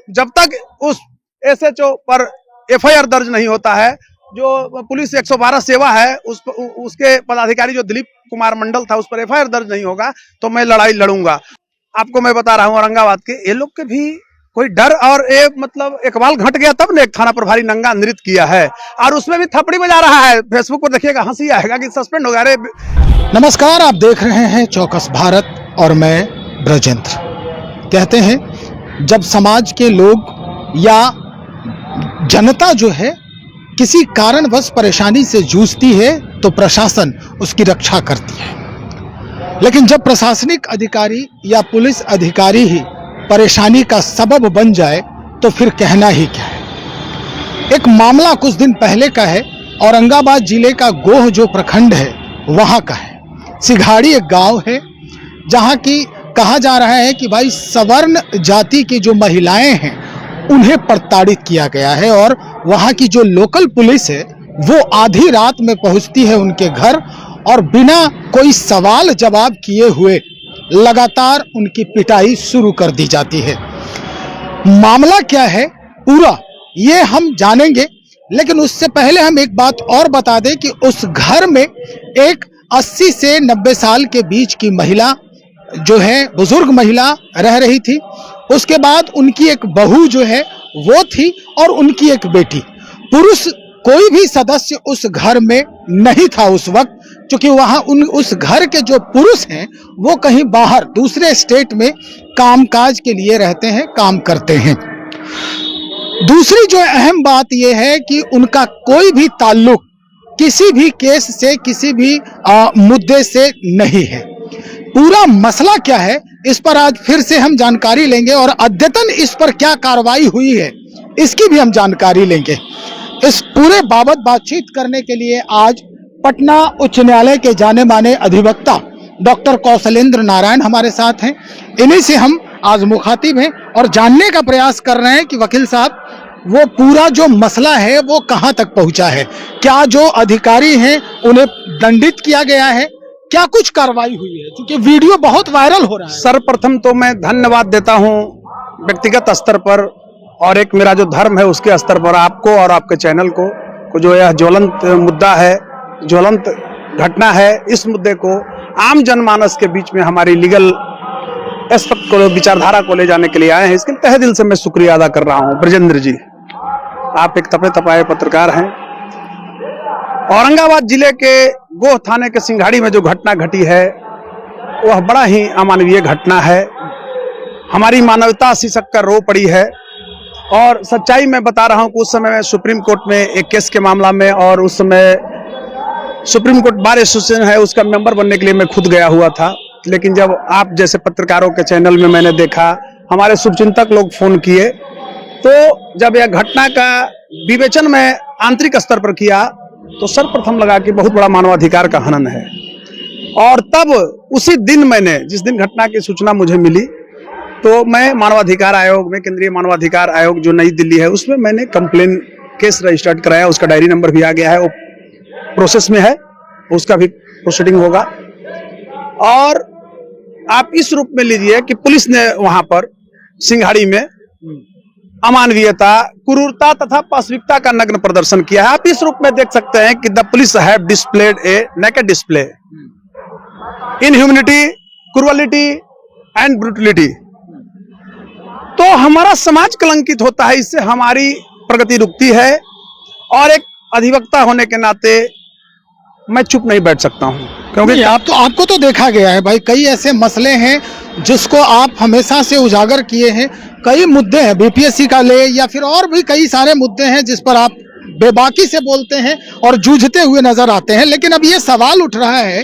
जब तक उस एसएचओ पर एफआईआर दर्ज नहीं होता है, जो पुलिस 112 सेवा है उसके पदाधिकारी जो दिलीप कुमार मंडल था, उस पर एफआईआर दर्ज नहीं होगा तो मैं लड़ाई लड़ूंगा। आपको मैं बता रहा हूं, औरंगाबाद के ये लोग के भी कोई डर, और ये मतलब इकबाल घट गया तब ने एक थाना प्रभारी नंगा नृत्य किया है और उसमें भी थपड़ी बजा रहा है। फेसबुक पर देखिएगा, हंसी आएगा कि सस्पेंड हो गया। अरे नमस्कार, आप देख रहे हैं चौकस भारत और मैं ब्रजेंद्र। कहते हैं जब समाज के लोग या जनता जो है किसी कारणवश परेशानी से जूझती है तो प्रशासन उसकी रक्षा करती है, लेकिन जब प्रशासनिक अधिकारी या पुलिस अधिकारी ही परेशानी का सबब बन जाए तो फिर कहना ही क्या है। एक मामला कुछ दिन पहले का है, औरंगाबाद जिले का गोह जो प्रखंड है वहां का है। सिघाड़ी एक गांव है जहां की कहा जा रहा है कि भाई सवर्ण जाति की जो महिलाएं हैं उन्हें प्रताड़ित किया गया है, और वहां की जो लोकल पुलिस है वो आधी रात में पहुंचती है उनके घर और बिना कोई सवाल जवाब किए हुए लगातार उनकी पिटाई शुरू कर दी जाती है। मामला क्या है पूरा ये हम जानेंगे, लेकिन उससे पहले हम एक बात और बता दें कि उस घर में एक 80 से 90 साल के बीच की महिला जो है, बुजुर्ग महिला रह रही थी। उसके बाद उनकी एक बहू जो है वो थी और उनकी एक बेटी। पुरुष कोई भी सदस्य उस घर में नहीं था उस वक्त, क्योंकि वहां उस घर के जो पुरुष हैं वो कहीं बाहर दूसरे स्टेट में कामकाज के लिए रहते हैं, काम करते हैं। दूसरी जो अहम बात यह है कि उनका कोई भी ताल्लुक किसी भी केस से, किसी भी मुद्दे से नहीं है। पूरा मसला क्या है इस पर आज फिर से हम जानकारी लेंगे और अद्यतन इस पर क्या कार्रवाई हुई है इसकी भी हम जानकारी लेंगे। इस पूरे बाबत बातचीत करने के लिए आज पटना उच्च न्यायालय के जाने माने अधिवक्ता डॉक्टर कौशलेंद्र नारायण हमारे साथ हैं। इन्हीं से हम आज मुखातिब हैं और जानने का प्रयास कर रहे हैं कि वकील साहब वो पूरा जो मसला है वो कहां तक पहुंचा है, क्या जो अधिकारी हैं उन्हें दंडित किया गया है, क्या कुछ कार्रवाई हुई है, क्योंकि वीडियो बहुत वायरल हो रहा है। सर्वप्रथम तो मैं धन्यवाद देता हूं व्यक्तिगत स्तर पर और एक मेरा जो धर्म है उसके स्तर पर आपको और आपके चैनल को जो यह ज्वलंत मुद्दा है, ज्वलंत घटना है, इस मुद्दे को आम जनमानस के बीच में हमारी लीगल एस्पेक्ट को, विचारधारा को ले जाने के लिए आए हैं। इसके लिए तहे दिल से मैं शुक्रिया अदा कर रहा हूं। ब्रजेंद्र जी, आप एक तपे तपाए पत्रकार हैं। औरंगाबाद जिले के गोह थाने के सिंघाड़ी में जो घटना घटी है वह बड़ा ही अमानवीय घटना है। हमारी मानवता शीर्षक कर रो पड़ी है और सच्चाई मैं बता रहा हूं कि उस समय मैं सुप्रीम कोर्ट में एक केस के मामला में, और उस समय सुप्रीम कोर्ट बार एसोसिएशन है उसका मेंबर बनने के लिए मैं खुद गया हुआ था। लेकिन जब आप जैसे पत्रकारों के चैनल में मैंने देखा, हमारे शुभचिंतक लोग फोन किए, तो जब यह घटना का विवेचन मैं आंतरिक स्तर पर किया तो सर्वप्रथम लगा कि बहुत बड़ा मानवाधिकार का हनन है। और तब उसी दिन मैंने, जिस दिन घटना की सूचना मुझे मिली, तो मैं मानवाधिकार आयोग में, केंद्रीय मानवाधिकार आयोग जो नई दिल्ली है, उसमें मैंने कंप्लेन केस रजिस्टर्ड कराया। उसका डायरी नंबर भी आ गया है, वो प्रोसेस में है, उसका भी प्रोसीडिंग होगा। और आप इस रूप में लीजिए कि पुलिस ने वहां पर सिंघाड़ी में अमानवीयता, क्रूरता तथा पाशविकता का नग्न प्रदर्शन किया है। आप इस रूप में देख सकते हैं कि the police have displayed A naked display inhumanity, क्रूरलिटी and brutality. तो हमारा समाज कलंकित होता है, इससे हमारी प्रगति रुकती है। और एक अधिवक्ता होने के नाते मैं चुप नहीं बैठ सकता हूं, क्योंकि आपको तो देखा गया है भाई, कई ऐसे मसले हैं जिसको आप हमेशा से उजागर किए हैं। कई मुद्दे हैं, बीपीएससी का ले या फिर और भी कई सारे मुद्दे हैं जिस पर आप बेबाकी से बोलते हैं और जूझते हुए नजर आते हैं। लेकिन अब ये सवाल उठ रहा है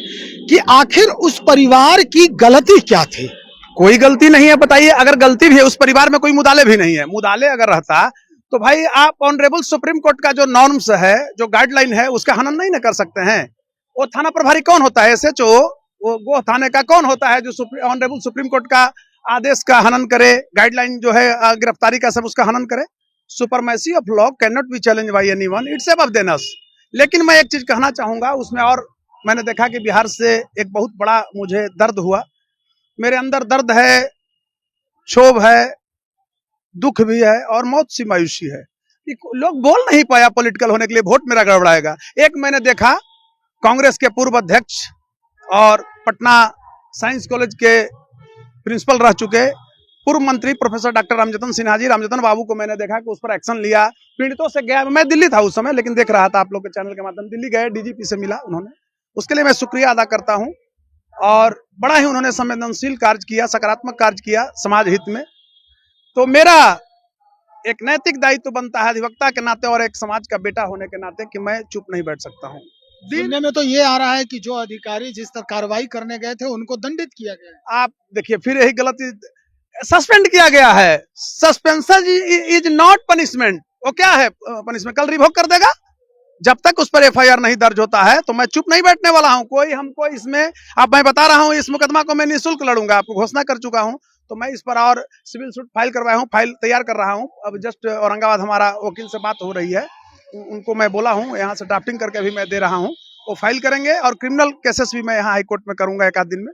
कि आखिर उस परिवार की गलती क्या थी? कोई गलती नहीं है, बताइए। अगर गलती भी है, उस परिवार में कोई मुदाले भी नहीं है। मुदाले अगर रहता तो भाई आप ऑनरेबल सुप्रीम कोर्ट का जो नॉर्म्स है, जो गाइडलाइन है, उसका हनन नहीं न कर सकते हैं। वो थाना प्रभारी कौन होता है? एसएचओ वो गोह थाने का कौन होता है जो ऑनरेबल सुप्रीम कोर्ट का आदेश का हनन करे, गाइडलाइन जो है गिरफ्तारी का सब उसका हनन करे। Supremacy of law can not be challenge by anyone, it's above than us. लेकिन मैं एक चीज कहना चाहूंगा उसमें, और मैंने देखा कि बिहार से एक बहुत बड़ा मुझे दर्द हुआ। मेरे अंदर दर्द है, क्षोभ है, दुख भी है और मौत सी मायूसी है कि लोग बोल नहीं पाया पॉलिटिकल होने के लिए, वोट मेरा गड़बड़ाएगा। एक मैंने देखा कांग्रेस के पूर्व अध्यक्ष और पटना साइंस कॉलेज के प्रिंसिपल रह चुके पूर्व मंत्री प्रोफेसर डॉक्टर रामजतन सिन्हा जी, रामजतन बाबू को मैंने देखा कि उस पर एक्शन लिया, पीड़ितों से गया। मैं दिल्ली था उस समय, लेकिन देख रहा था आप लोग के चैनल के माध्यम, दिल्ली गए, डीजीपी से मिला उन्होंने, उसके लिए मैं शुक्रिया अदा करता हूं। और बड़ा ही उन्होंने संवेदनशील कार्य किया, सकारात्मक कार्य किया समाज हित में। तो मेरा एक नैतिक दायित्व बनता है अधिवक्ता के नाते और एक समाज का बेटा होने के नाते कि मैं चुप नहीं बैठ सकता हूँ। सुनने में तो ये आ रहा है कि जो अधिकारी जिस तरह कार्रवाई करने गए थे उनको दंडित किया गया है। आप देखिए फिर यही गलती, सस्पेंड किया गया है। Suspension is not punishment. वो क्या है पनिशमेंट? कल रिवोक कर देगा। जब तक उस पर एफआईआर नहीं दर्ज होता है तो मैं चुप नहीं बैठने वाला हूं। कोई हमको इसमें, अब मैं बता रहा हूं, इस मुकदमा को मैं निःशुल्क लड़ूंगा, आपको घोषणा कर चुका हूं। तो मैं इस पर और सिविल सूट फाइल करवाया हूं, फाइल तैयार कर रहा हूं। अब जस्ट औरंगाबाद हमारा वकील से बात हो रही है, उनको मैं बोला हूं, यहाँ से ड्राफ्टिंग करके भी मैं दे रहा हूं, वो फाइल करेंगे। और क्रिमिनल केसेस भी मैं यहाँ हाईकोर्ट में करूंगा एक आध दिन में।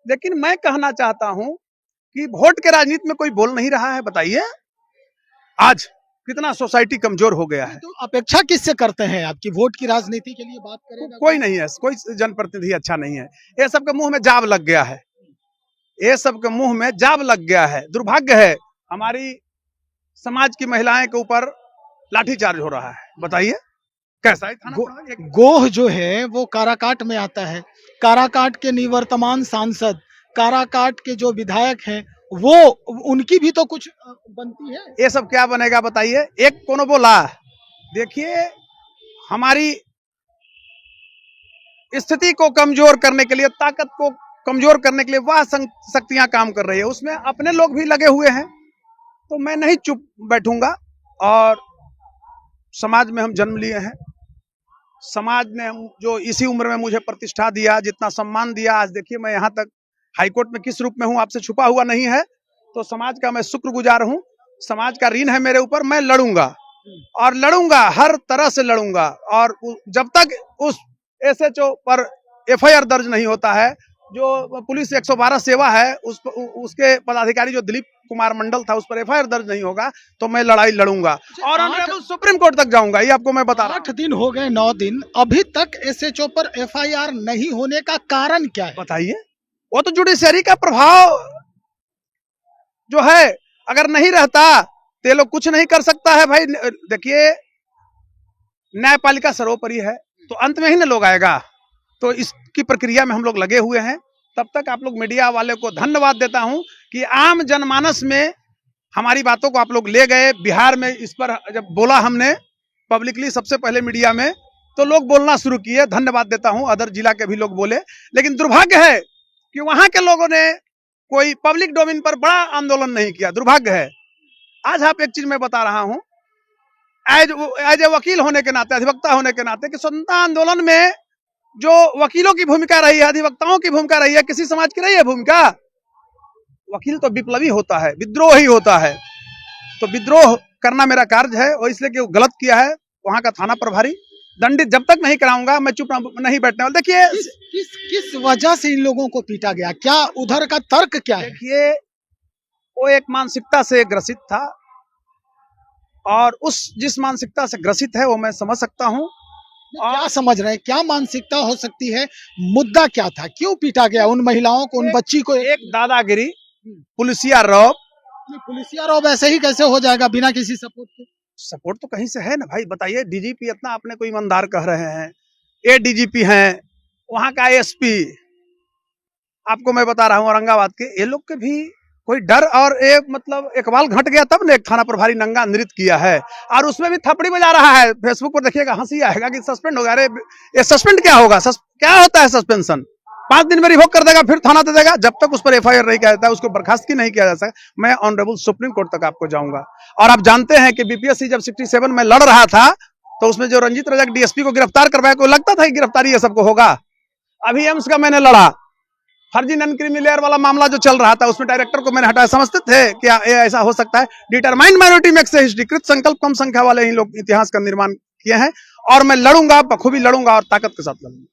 लेकिन मैं कहना चाहता हूं कि वोट के राजनीति में कोई बोल नहीं रहा है। बताइए आज कितना सोसाइटी कमजोर हो गया है। तो अपेक्षा किससे करते हैं आपकी? वोट की राजनीति के लिए बात करेगा कोई नहीं है, कोई जनप्रतिनिधि अच्छा नहीं है। ये सबके मुंह में जाब लग गया है, ये सबके मुंह में जाब लग गया है। दुर्भाग्य है हमारी समाज की महिलाएं के ऊपर लाठीचार्ज हो रहा है। बताइए कैसा है थाना? गोह जो है वो काराकाट में आता है। काराकाट के निवर्तमान सांसद, काराकाट के जो विधायक हैं, वो उनकी भी तो कुछ बनती है। ये सब क्या बनेगा बताइए? एक कोनो बोला, देखिए हमारी स्थिति को कमजोर करने के लिए, ताकत को कमजोर करने के लिए वह शक्तियां काम कर रही है, उसमें अपने लोग भी लगे हुए हैं। तो मैं नहीं चुप बैठूंगा। और समाज में हम जन्म लिए हैं, समाज ने जो इसी उम्र में मुझे प्रतिष्ठा दिया, जितना सम्मान दिया, आज देखिए मैं यहाँ तक हाईकोर्ट में किस रूप में हूँ, आपसे छुपा हुआ नहीं है। तो समाज का मैं शुक्रगुजार हूँ, समाज का ऋण है मेरे ऊपर। मैं लड़ूंगा और लड़ूंगा, हर तरह से लड़ूंगा। और जब तक उस एसएचओ पर एफआईआर दर्ज नहीं होता है, जो पुलिस 112 सेवा है, उसके पदाधिकारी जो दिलीप कुमार मंडल था, उस पर एफआईआर दर्ज नहीं होगा, तो मैं लड़ाई लड़ूंगा और ऑनरेबल सुप्रीम कोर्ट तक जाऊंगा। ये आपको मैं बता रहा हूं। 8 दिन हो गए, 9 दिन, अभी तक एसएचओ पर एफआईआर नहीं होने का कारण क्या है? बताइए। वो तो जुडिशरी का प्रभाव जो है, अगर नहीं रहता तो ये लोग कुछ नहीं कर सकता है। भाई देखिए, न्यायपालिका सर्वोपरि है, तो अंत में ही ना लोग आएगा। तो इसकी प्रक्रिया में हम लोग लगे हुए हैं। तब तक आप लोग मीडिया वाले को धन्यवाद देता हूं कि आम जनमानस में हमारी बातों को आप लोग ले गए। बिहार में इस पर जब बोला हमने पब्लिकली सबसे पहले मीडिया में, तो लोग बोलना शुरू किए। धन्यवाद देता हूं, अदर जिला के भी लोग बोले। लेकिन दुर्भाग्य है कि वहां के लोगों ने कोई पब्लिक डोमेन पर बड़ा आंदोलन नहीं किया। दुर्भाग्य है। आज आप एक चीज मैं बता रहा हूं, एज ए वकील होने के नाते, अधिवक्ता होने के नाते, कि स्वतंत्रता आंदोलन में जो वकीलों की भूमिका रही है, अधिवक्ताओं की भूमिका रही है, किसी समाज की रही है भूमिका? वकील तो विप्लवी होता है, विद्रोही होता है। तो विद्रोह करना मेरा कार्य है, और इसलिए कि वो गलत किया है, वहां का थाना प्रभारी दंडित जब तक नहीं कराऊंगा मैं चुप नहीं बैठने वाला। देखिए किस वजह से इन लोगों को पीटा गया, क्या उधर का तर्क क्या है? देखिए, वो एक मानसिकता से ग्रसित था, और जिस मानसिकता से ग्रसित है वो मैं समझ सकता हूं। क्या समझ रहे हैं, क्या मानसिकता हो सकती है? मुद्दा क्या था, क्यों पीटा गया उन महिलाओं को, उन बच्ची को? एक दादागिरी, पुलिसिया रौब। पुलिसिया रौब ऐसे ही कैसे हो जाएगा बिना किसी सपोर्ट के? सपोर्ट तो कहीं से है ना भाई। बताइए, डीजीपी इतना अपने को ईमानदार कह रहे हैं, एडीजीपी हैं, वहां का एसपी, आपको मैं बता रहा हूं औरंगाबाद के, ये लोग के भी कोई डर और एक मतलब इकबाल घट गया तब ने एक थाना प्रभारी नंगा नृत्य किया है, और उसमें भी थपड़ी बजा रहा है। फेसबुक पर देखिएगा, हंसी आएगा कि सस्पेंड हो गया। अरे ये सस्पेंड क्या होगा? क्या होता है सस्पेंशन? 5 दिन में रिवोक कर देगा, फिर थाना दे देगा। जब तक उस पर एफआईआर नहीं किया जाता है, उसको बर्खास्त नहीं किया जा सकता। मैं ऑनरेबल सुप्रीम कोर्ट तक आपको जाऊंगा। और आप जानते हैं कि बीपीएससी जब 67 में लड़ रहा था, तो उसमें जो रंजीत रजक डीएसपी को गिरफ्तार करवाया, को लगता था कि गिरफ्तारी ये सबको होगा। अभी एम्स का मैंने लड़ा, फर्जी नन क्रीमी वाला मामला जो चल रहा था, उसमें डायरेक्टर को मैंने हटाया। समझते थे क्या ऐसा हो सकता है? डिटरमाइंड माइनॉरिटी मेक्स हिस्ट्री, कृत संकल्प कम संख्या वाले ही लोग इतिहास का निर्माण किए हैं। और मैं लड़ूंगा, बखूबी लड़ूंगा और ताकत के साथ लड़ूंगा।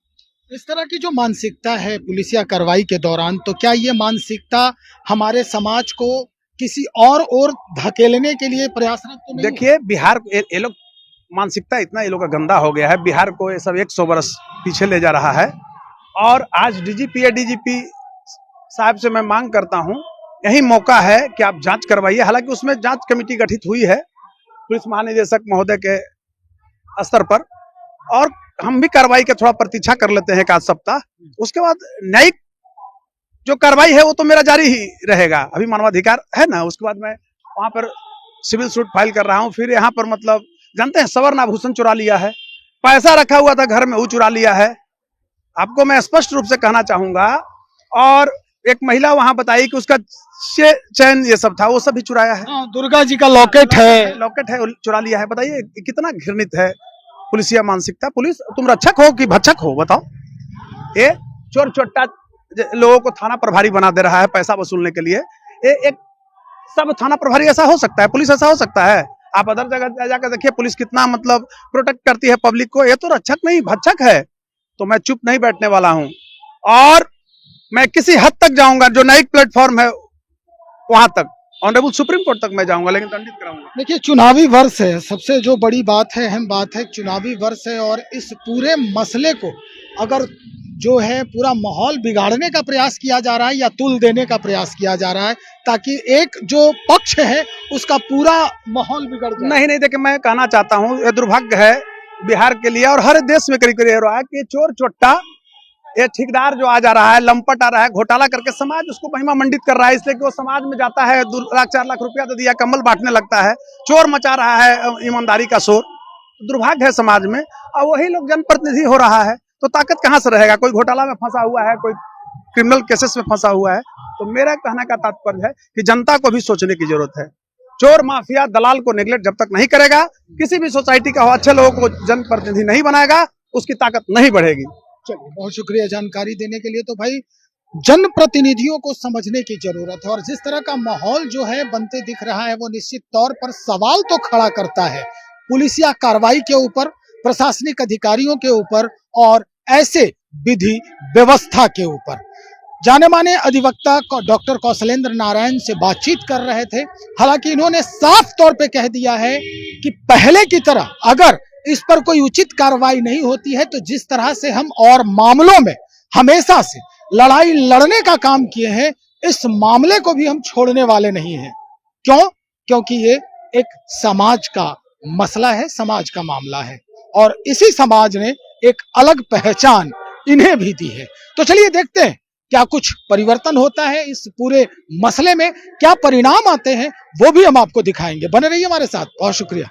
इस तरह की जो मानसिकता है पुलिसिया कार्रवाई के दौरान, तो क्या ये मानसिकता हमारे समाज को किसी और धकेलने के लिए प्रयासरत तो नहीं? देखिए बिहार ये लोग मानसिकता इतना ये लोग का गंदा हो गया है, बिहार को ये सब 100 वर्ष पीछे ले जा रहा है। और आज डीजीपी या डीजीपी साहब से मैं मांग करता हूं, यही मौका है कि आप जांच करवाइए। हालांकि उसमें जांच कमेटी गठित हुई है पुलिस महानिदेशक महोदय के स्तर पर, और हम भी कार्रवाई के थोड़ा प्रतीक्षा कर लेते हैं एक आध सप्ताह। उसके बाद न्यायिक जो कार्रवाई है वो तो मेरा जारी ही रहेगा। अभी मानवाधिकार है ना, उसके बाद मैं वहां पर सिविल सूट फाइल कर रहा हूं। फिर यहाँ पर मतलब जानते हैं स्वर्ण आभूषण चुरा लिया है, पैसा रखा हुआ था घर में वो चुरा लिया है। आपको मैं स्पष्ट रूप से कहना चाहूंगा। और एक महिला वहां बताई कि उसका चैन ये सब था, वो सब भी चुराया है। दुर्गा जी का लॉकेट है, लॉकेट है, चुरा लिया है। बताइए कितना घृणित है पुलिसिया मानसिकता। पुलिस तुम रक्षक हो कि भक्षक हो, बताओ। ये चोर चोट्टा लोगों को थाना प्रभारी बना दे रहा है पैसा वसूलने के लिए। एक सब थाना प्रभारी ऐसा हो सकता है, पुलिस ऐसा हो सकता है? आप अदर जगह जाकर देखिए पुलिस कितना मतलब प्रोटेक्ट करती है पब्लिक को। ये तो रक्षक नहीं भक्षक है। तो मैं चुप नहीं बैठने वाला हूं, और मैं किसी हद तक जाऊंगा। जो न्यायिक प्लेटफॉर्म है वहां तक, ऑनरेबल सुप्रीम कोर्ट तक मैं जाऊंगा, लेकिन दंडित कराऊंगा। देखिए चुनावी वर्ष है, सबसे जो बड़ी बात है, अहम बात है, चुनावी वर्ष है। और इस पूरे मसले को अगर जो है पूरा माहौल बिगाड़ने का प्रयास किया जा रहा है या तुल देने का प्रयास किया जा रहा है, ताकि एक जो पक्ष है उसका पूरा माहौल बिगड़ जाए। नहीं देखिए, मैं कहना चाहता हूँ ये दुर्भाग्य है बिहार के लिए और हर देश में करीब करीब रहा है कि चोर चोट्टा, ये ठेकेदार जो आ जा रहा है, लंपट आ रहा है, घोटाला करके समाज उसको महिमा मंडित कर रहा है। इसलिए कि वो समाज में जाता है, 2 लाख 4 लाख रुपया दे दिया, कम्बल बांटने लगता है, चोर मचा रहा है ईमानदारी का शोर। दुर्भाग्य है समाज में, और वही लोग जनप्रतिनिधि हो रहा है। तो ताकत कहाँ से रहेगा? कोई घोटाला में फंसा हुआ है, कोई क्रिमिनल केसेस में फंसा हुआ है। तो मेरा कहने का तात्पर्य है कि जनता को भी सोचने की जरूरत है। चोर माफिया दलाल को नेगलेक्ट जब तक नहीं करेगा, किसी भी सोसाइटी का हो, अच्छे लोगों को जनप्रतिनिधि नहीं बनाएगा, उसकी ताकत नहीं बढ़ेगी। चलिए, बहुत शुक्रिया जानकारी देने के लिए। तो भाई जनप्रतिनिधियों को समझने की जरूरत है, और जिस तरह का माहौल जो है बनते दिख रहा है वो निश्चित तौर पर सवाल तो खड़ा करता है पुलिसिया कार्रवाई के ऊपर, प्रशासनिक अधिकारियों के ऊपर और ऐसे विधि व्यवस्था के ऊपर। जाने माने अधिवक्ता डॉक्टर कौशलेंद्र नारायण से बातचीत कर रहे थे। हालांकि इन्होंने साफ तौर पे कह दिया है कि पहले की तरह अगर इस पर कोई उचित कार्रवाई नहीं होती है तो जिस तरह से हम और मामलों में हमेशा से लड़ाई लड़ने का काम किए हैं, इस मामले को भी हम छोड़ने वाले नहीं हैं। क्यों? क्योंकि ये एक समाज का मसला है, समाज का मामला है, और इसी समाज ने एक अलग पहचान इन्हें भी दी है। तो चलिए देखते हैं क्या कुछ परिवर्तन होता है इस पूरे मसले में, क्या परिणाम आते हैं, वो भी हम आपको दिखाएंगे। बने रहिए हमारे साथ। बहुत शुक्रिया।